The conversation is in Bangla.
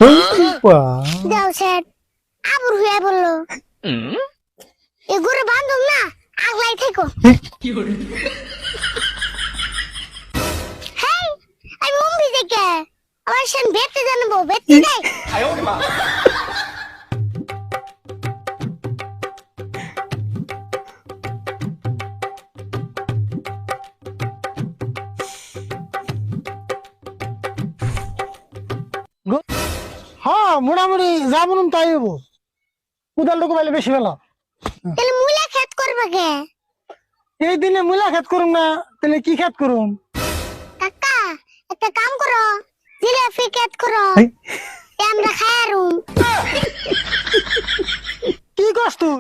যাও সেট আবুর হয়ে বললো এগুলো বান্ধব না আগলাই থেকো হেই আমি মুম্বি থেকে আমার সেন বেতে জানবো বেতে যাই হ্যাঁ মোটামুটি যা বলুন তাই হবো কোদালটুকু পাইলে বেশি ভালো তাহলে মুলা খেত করবে কে এই দিনে মূলা খেত করুম না তাহলে কি খেত করুম কাকা একটা কাম করো জিলাপি খেত করো আমরা খায়ারুম কি কস তুই